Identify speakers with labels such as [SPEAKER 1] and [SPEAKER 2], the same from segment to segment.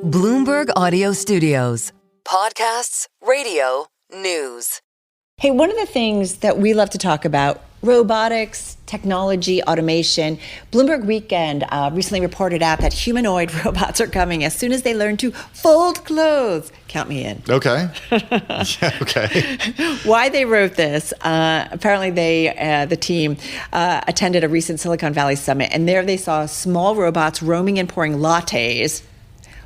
[SPEAKER 1] Bloomberg Audio Studios. Podcasts, radio, news.
[SPEAKER 2] Hey, one of the things that we love to talk about, robotics, technology, automation. Bloomberg Weekend recently reported out that humanoid robots are coming as soon as they learn to fold clothes. Count me in.
[SPEAKER 3] Okay. Yeah, okay.
[SPEAKER 2] Why they wrote this, apparently the team attended a recent Silicon Valley summit, and there they saw small robots roaming and pouring lattes,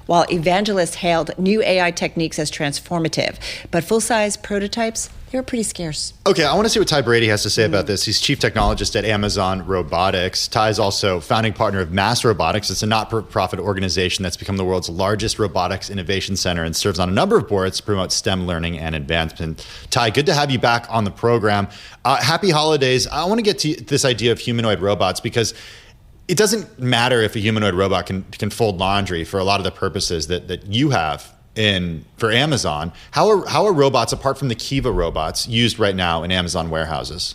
[SPEAKER 2] while evangelists hailed new AI techniques as transformative. But full-size prototypes, they were pretty scarce.
[SPEAKER 3] Okay, I want to see what Ty Brady has to say about this. He's chief technologist at Amazon Robotics. Ty is also founding partner of Mass Robotics. It's a not-for-profit organization that's become the world's largest robotics innovation center and serves on a number of boards to promote STEM learning and advancement. Ty, good to have you back on the program. Happy holidays. I want to get to this idea of humanoid robots because it doesn't matter if a humanoid robot can fold laundry for a lot of the purposes that you have for Amazon. How are robots, apart from the Kiva robots, used right now in Amazon warehouses?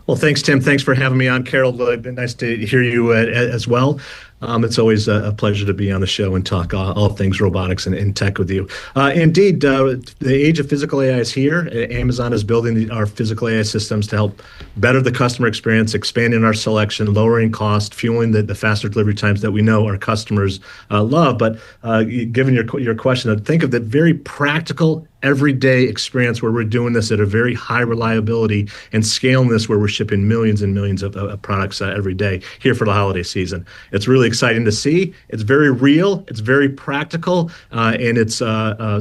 [SPEAKER 4] Well, thanks, Tim. Thanks for having me on, Carol. Nice to hear you as well. It's always a pleasure to be on the show and talk all things robotics and tech with you. Indeed, the age of physical AI is here. Amazon is building our physical AI systems to help better the customer experience, expanding our selection, lowering cost, fueling the faster delivery times that we know our customers love. But given your question, think of the very practical, everyday experience where we're doing this at a very high reliability and scaling this where we're shipping millions and millions of products every day here for the holiday season. It's really exciting to see. It's very real. It's very practical, and it's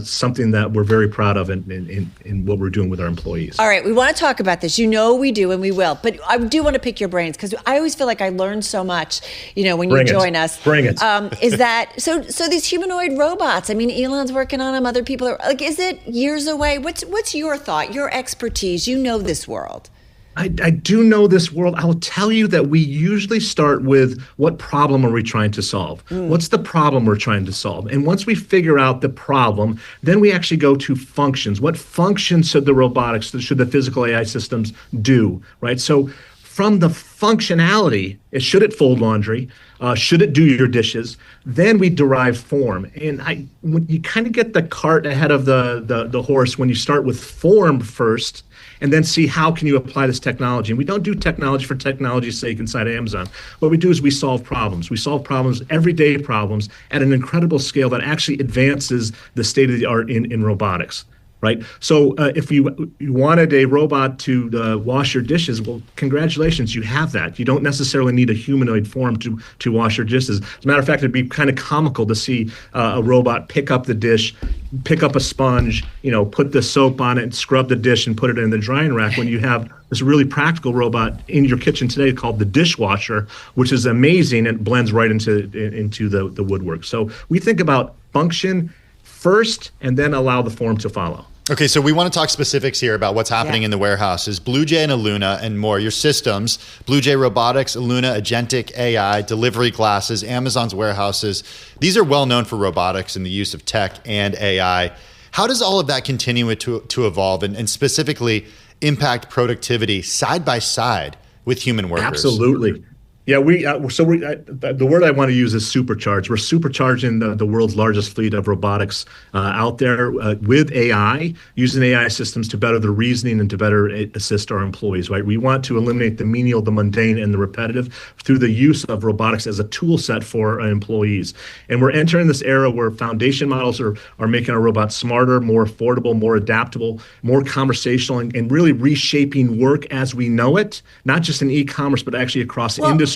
[SPEAKER 4] something that we're very proud of in what we're doing with our employees.
[SPEAKER 2] All right, we want to talk about this. You know we do, and we will. But I do want to pick your brains because I always feel like I learn so much. When you join us.
[SPEAKER 4] Bring it.
[SPEAKER 2] Is that so? These humanoid robots? I mean, Elon's working on them. Other people are like. Is it years away? What's your thought? Your expertise? You know this world.
[SPEAKER 4] I do know this world. I will tell you that we usually start with what problem are we trying to solve? What's the problem we're trying to solve? And once we figure out the problem, then we actually go to functions. What functions should the robotics, should the physical AI systems do, right? So from the functionality, should it fold laundry? Should it do your dishes? Then we derive form. And when you kind of get the cart ahead of the horse when you start with form first, and then see how can you apply this technology. And we don't do technology for technology's sake inside Amazon. What we do is we solve problems. We solve problems, everyday problems, at an incredible scale that actually advances the state of the art in robotics. Right. So if you wanted a robot to wash your dishes, well, congratulations, you have that. You don't necessarily need a humanoid form to wash your dishes. As a matter of fact, it'd be kind of comical to see a robot pick up the dish, pick up a sponge, put the soap on it, and scrub the dish and put it in the drying rack when you have this really practical robot in your kitchen today called the dishwasher, which is amazing and blends right into the woodwork. So we think about function first and then allow the form to follow.
[SPEAKER 3] Okay, so we want to talk specifics here about what's happening in the warehouses. BlueJay and Illuna and more, your systems, BlueJay Robotics, Illuna Agentic AI, delivery glasses, Amazon's warehouses. These are well known for robotics and the use of tech and AI. How does all of that continue to evolve and specifically impact productivity side by side with human workers?
[SPEAKER 4] Absolutely. Yeah, the word I want to use is supercharged. We're supercharging the world's largest fleet of robotics out there with AI, using AI systems to better the reasoning and to better assist our employees, right? We want to eliminate the menial, the mundane, and the repetitive through the use of robotics as a tool set for our employees. And we're entering this era where foundation models are making our robots smarter, more affordable, more adaptable, more conversational, and really reshaping work as we know it, not just in e-commerce, but actually across industries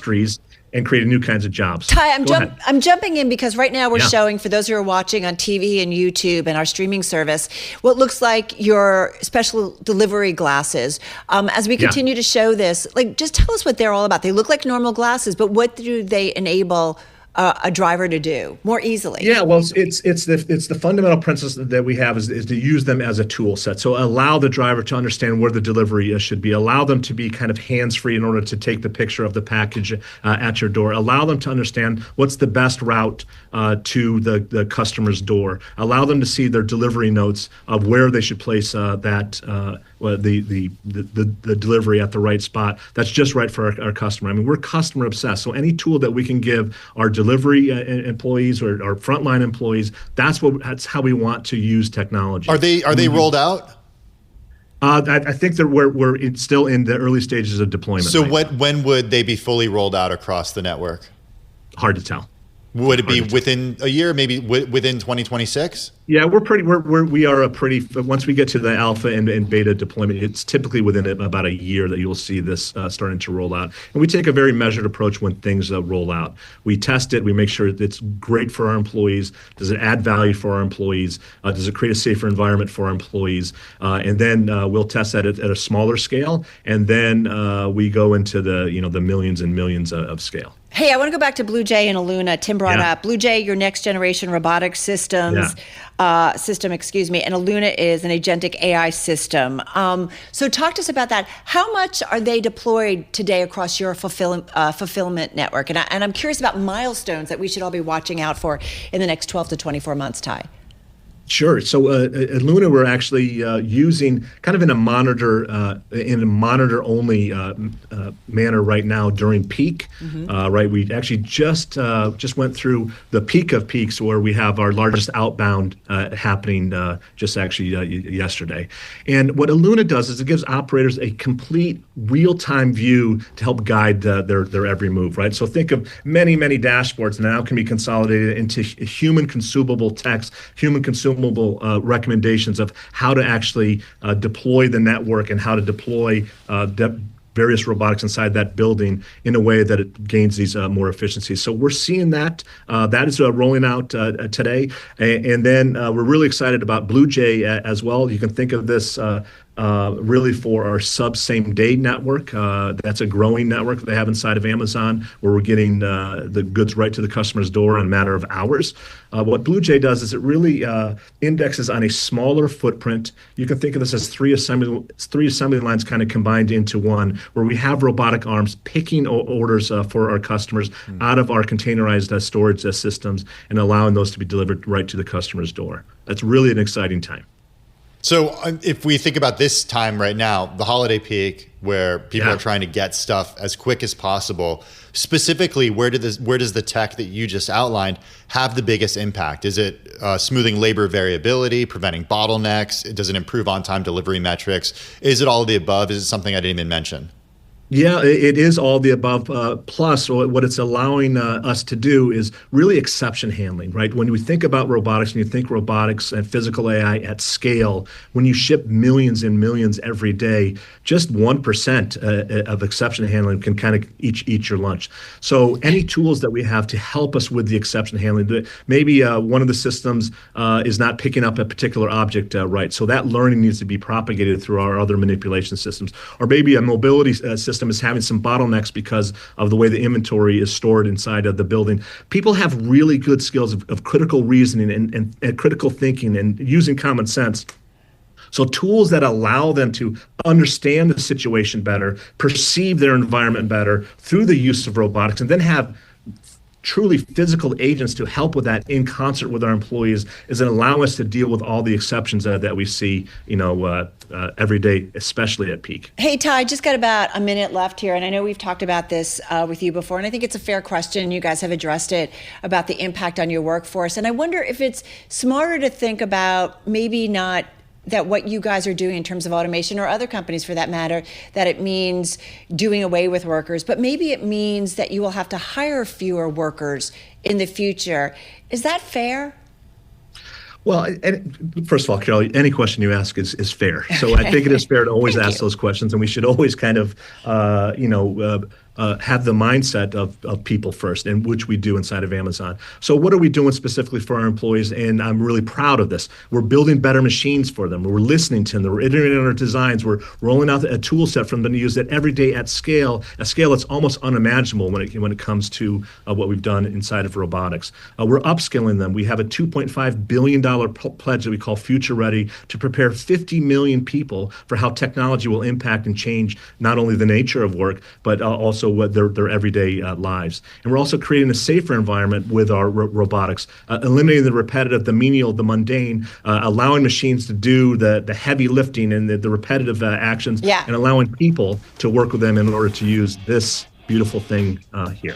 [SPEAKER 4] and creating new kinds of jobs.
[SPEAKER 2] Ty, I'm jumping in because right now we're showing, for those who are watching on TV and YouTube and our streaming service, what looks like your special delivery glasses. As we continue to show this, just tell us what they're all about. They look like normal glasses, but what do they enable a driver to do more easily?
[SPEAKER 4] Yeah, well, it's the fundamental principle that we have is to use them as a tool set. So allow the driver to understand where the delivery should be. Allow them to be kind of hands-free in order to take the picture of the package at your door. Allow them to understand what's the best route to the customer's door. Allow them to see their delivery notes of where they should place the delivery at the right spot. That's just right for our customer. I mean, we're customer obsessed. So any tool that we can give our delivery delivery employees or frontline employees. That's how we want to use technology.
[SPEAKER 3] Are they rolled out?
[SPEAKER 4] I think that we're still in the early stages of deployment.
[SPEAKER 3] So
[SPEAKER 4] right now.
[SPEAKER 3] when would they be fully rolled out across the network?
[SPEAKER 4] Hard to tell.
[SPEAKER 3] Would it be within a year, maybe within 2026?
[SPEAKER 4] Yeah, we are a pretty, once we get to the alpha and beta deployment, it's typically within about a year that you'll see this starting to roll out. And we take a very measured approach when things roll out. We test it, we make sure it's great for our employees. Does it add value for our employees? Does it create a safer environment for our employees? And then we'll test that at a smaller scale. And then we go into the millions and millions of scale.
[SPEAKER 2] Hey, I want to go back to Blue Jay and Illuna. Tim brought up Blue Jay, your next generation robotics system, and Illuna is an agentic AI system. So talk to us about that. How much are they deployed today across your fulfillment network? And I'm curious about milestones that we should all be watching out for in the next 12 to 24 months, Ty.
[SPEAKER 4] Sure. So at Luna, we're actually using kind of in a monitor only manner right now during peak. Right, we actually just went through the peak of peaks where we have our largest outbound happening just actually yesterday. And what Luna does is it gives operators a complete real-time view to help guide their every move. Right. So think of many dashboards now can be consolidated into human consumable text, human consumable recommendations of how to actually deploy the network and how to deploy various robotics inside that building in a way that it gains these more efficiencies. So we're seeing that is rolling out today. And then we're really excited about Blue Jay as well. You can think of this really for our same day network. That's a growing network they have inside of Amazon where we're getting the goods right to the customer's door in a matter of hours. What Blue Jay does is it really indexes on a smaller footprint. You can think of this as three assembly lines kind of combined into one, where we have robotic arms picking orders for our customers out of our containerized storage systems and allowing those to be delivered right to the customer's door. That's really an exciting time.
[SPEAKER 3] So if we think about this time right now, the holiday peak, where people are trying to get stuff as quick as possible, specifically, where does the tech that you just outlined have the biggest impact? Is it smoothing labor variability, preventing bottlenecks? Does it improve on-time delivery metrics? Is it all of the above? Is it something I didn't even mention?
[SPEAKER 4] Yeah, it is all the above. Plus, what it's allowing us to do is really exception handling, right? When we think about robotics and you think robotics and physical AI at scale, when you ship millions and millions every day, just 1% of exception handling can kind of eat your lunch. So any tools that we have to help us with the exception handling, maybe one of the systems is not picking up a particular object right. So that learning needs to be propagated through our other manipulation systems. Or maybe a mobility system is having some bottlenecks because of the way the inventory is stored inside of the building. People have really good skills of critical reasoning and critical thinking and using common sense. So tools that allow them to understand the situation better, perceive their environment better through the use of robotics, and then have truly physical agents to help with that in concert with our employees is going to allow us to deal with all the exceptions that we see, every day, especially at peak.
[SPEAKER 2] Hey, Ty, just got about a minute left here, and I know we've talked about this with you before, and I think it's a fair question. You guys have addressed it about the impact on your workforce, and I wonder if it's smarter to think about maybe not that what you guys are doing in terms of automation, or other companies for that matter, that it means doing away with workers, but maybe it means that you will have to hire fewer workers in the future. Is that fair?
[SPEAKER 4] Well, first of all, Carol, any question you ask is fair. So I think it is fair to always ask those questions, and we should always kind of, have the mindset of people first, and which we do inside of Amazon. So what are we doing specifically for our employees? And I'm really proud of this. We're building better machines for them. We're listening to them. We're iterating on our designs. We're rolling out a tool set for them to use that every day at scale, a scale that's almost unimaginable when it comes to what we've done inside of robotics. We're upskilling them. We have a $2.5 billion pledge that we call Future Ready to prepare 50 million people for how technology will impact and change not only the nature of work, but also what their everyday lives. And we're also creating a safer environment with our robotics, eliminating the repetitive, the menial, the mundane, allowing machines to do the heavy lifting and the repetitive actions, and allowing people to work with them in order to use this beautiful thing here.